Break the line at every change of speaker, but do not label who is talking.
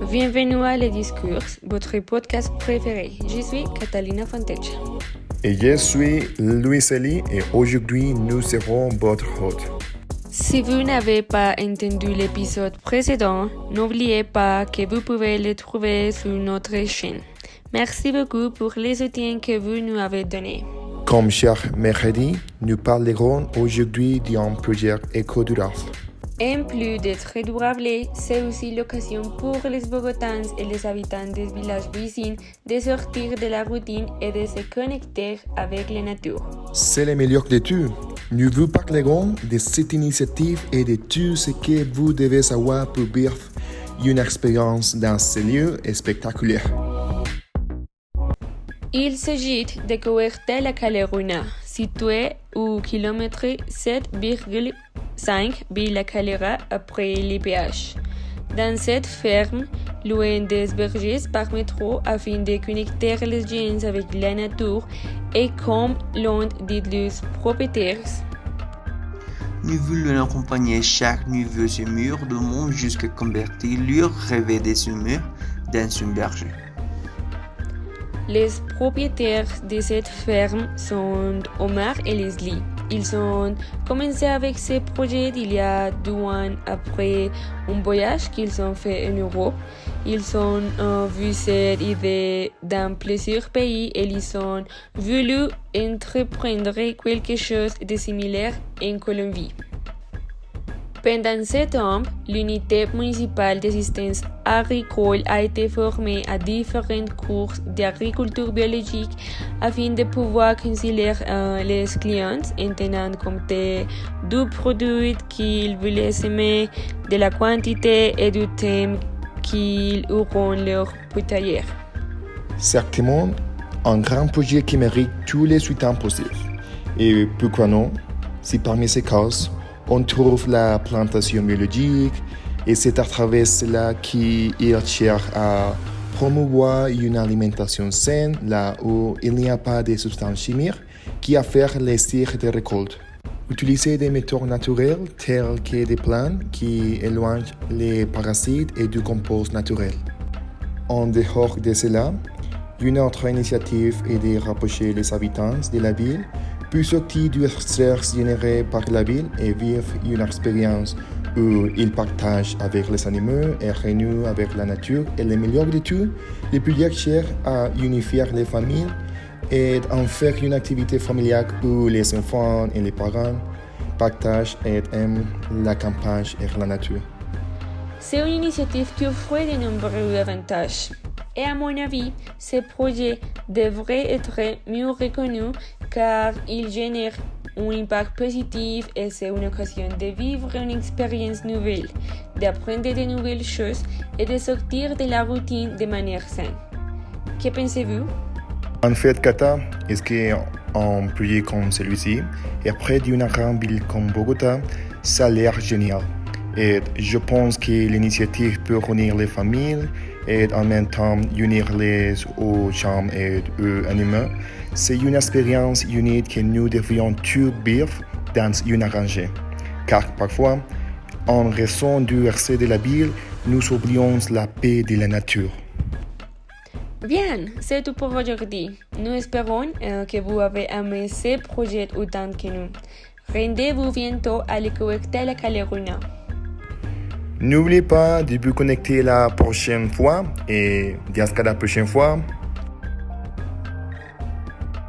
Bienvenue à Le Discours, votre podcast préféré. Je suis Catalina Fontech.
Et je suis Louis Eli et aujourd'hui nous serons votre hôte.
Si vous n'avez pas entendu l'épisode précédent, n'oubliez pas que vous pouvez le trouver sur notre chaîne. Merci beaucoup pour les soutiens que vous nous avez donnés.
Comme chaque mercredi, nous parlerons aujourd'hui d'un projet éco-durable.
En plus d'être durable, c'est aussi l'occasion pour les Bogotans et les habitants des villages voisins de sortir de la routine et de se connecter avec la nature.
C'est le meilleur de tout. Nous vous parlerons de cette initiative et de tout ce que vous devez savoir pour vivre une expérience dans ce lieu spectaculaire.
Il s'agit de Cohuerta La Caleruna, située au kilomètre 7,5 de La Calera après les péages. Dans cette ferme, loin des bergers par métro afin de connecter les gens avec la nature et comme l'un des deux propriétaires.
Nous voulons accompagner chaque nouveau semeur du monde jusqu'à convertir leur rêve de semeur dans un berger.
Les propriétaires de cette ferme sont Omar et Leslie. Ils ont commencé avec ce projet il y a 2 ans après un voyage qu'ils ont fait en Europe. Ils ont vu cette idée dans plusieurs pays et ils ont voulu entreprendre quelque chose de similaire en Colombie. Pendant ce temps, l'unité municipale d'assistance agricole a été formée à différents cours d'agriculture biologique afin de pouvoir conseiller les clients en tenant compte du produit qu'ils voulaient semer, de la quantité et du temps qu'ils auront leur potager.
Certainement, un grand projet qui mérite tous les soutiens possibles. Et pourquoi non, si parmi ces causes, on trouve la plantation biologique et c'est à travers cela qu'il cherche à promouvoir une alimentation saine là où il n'y a pas de substances chimiques qui affectent les cycles de récolte. Utiliser des méthodes naturelles telles que des plantes qui éloignent les parasites et du compost naturel. En dehors de cela, une autre initiative est de rapprocher les habitants de la ville pour sortir du stress généré par la ville et vivre une expérience où ils partagent avec les animaux et renouent avec la nature. Et le meilleur de tout, le projet cherche à unifier les familles et en faire une activité familiale où les enfants et les parents partagent et aiment la campagne et la nature.
C'est une initiative qui offre de nombreux avantages. Et à mon avis, ce projet devrait être mieux reconnu car il génère un impact positif et c'est une occasion de vivre une expérience nouvelle, d'apprendre de nouvelles choses et de sortir de la routine de manière saine. Que pensez-vous?
En fait, Kata, est-ce qu'un projet comme celui-ci, et après d'une grande ville comme Bogota, ça a l'air génial. Et je pense que l'initiative peut unir les familles et en même temps unir les gens et aux animaux. C'est une expérience unique que nous devrions tous vivre dans une arrangée. Car parfois, en raison du excès de la ville, nous oublions la paix de la nature.
Bien, c'est tout pour aujourd'hui. Nous espérons que vous avez aimé ce projet autant que nous. Rendez-vous bientôt à Cohuerta La Caleruna.
N'oubliez pas de vous connecter la prochaine fois et jusqu'à la prochaine fois.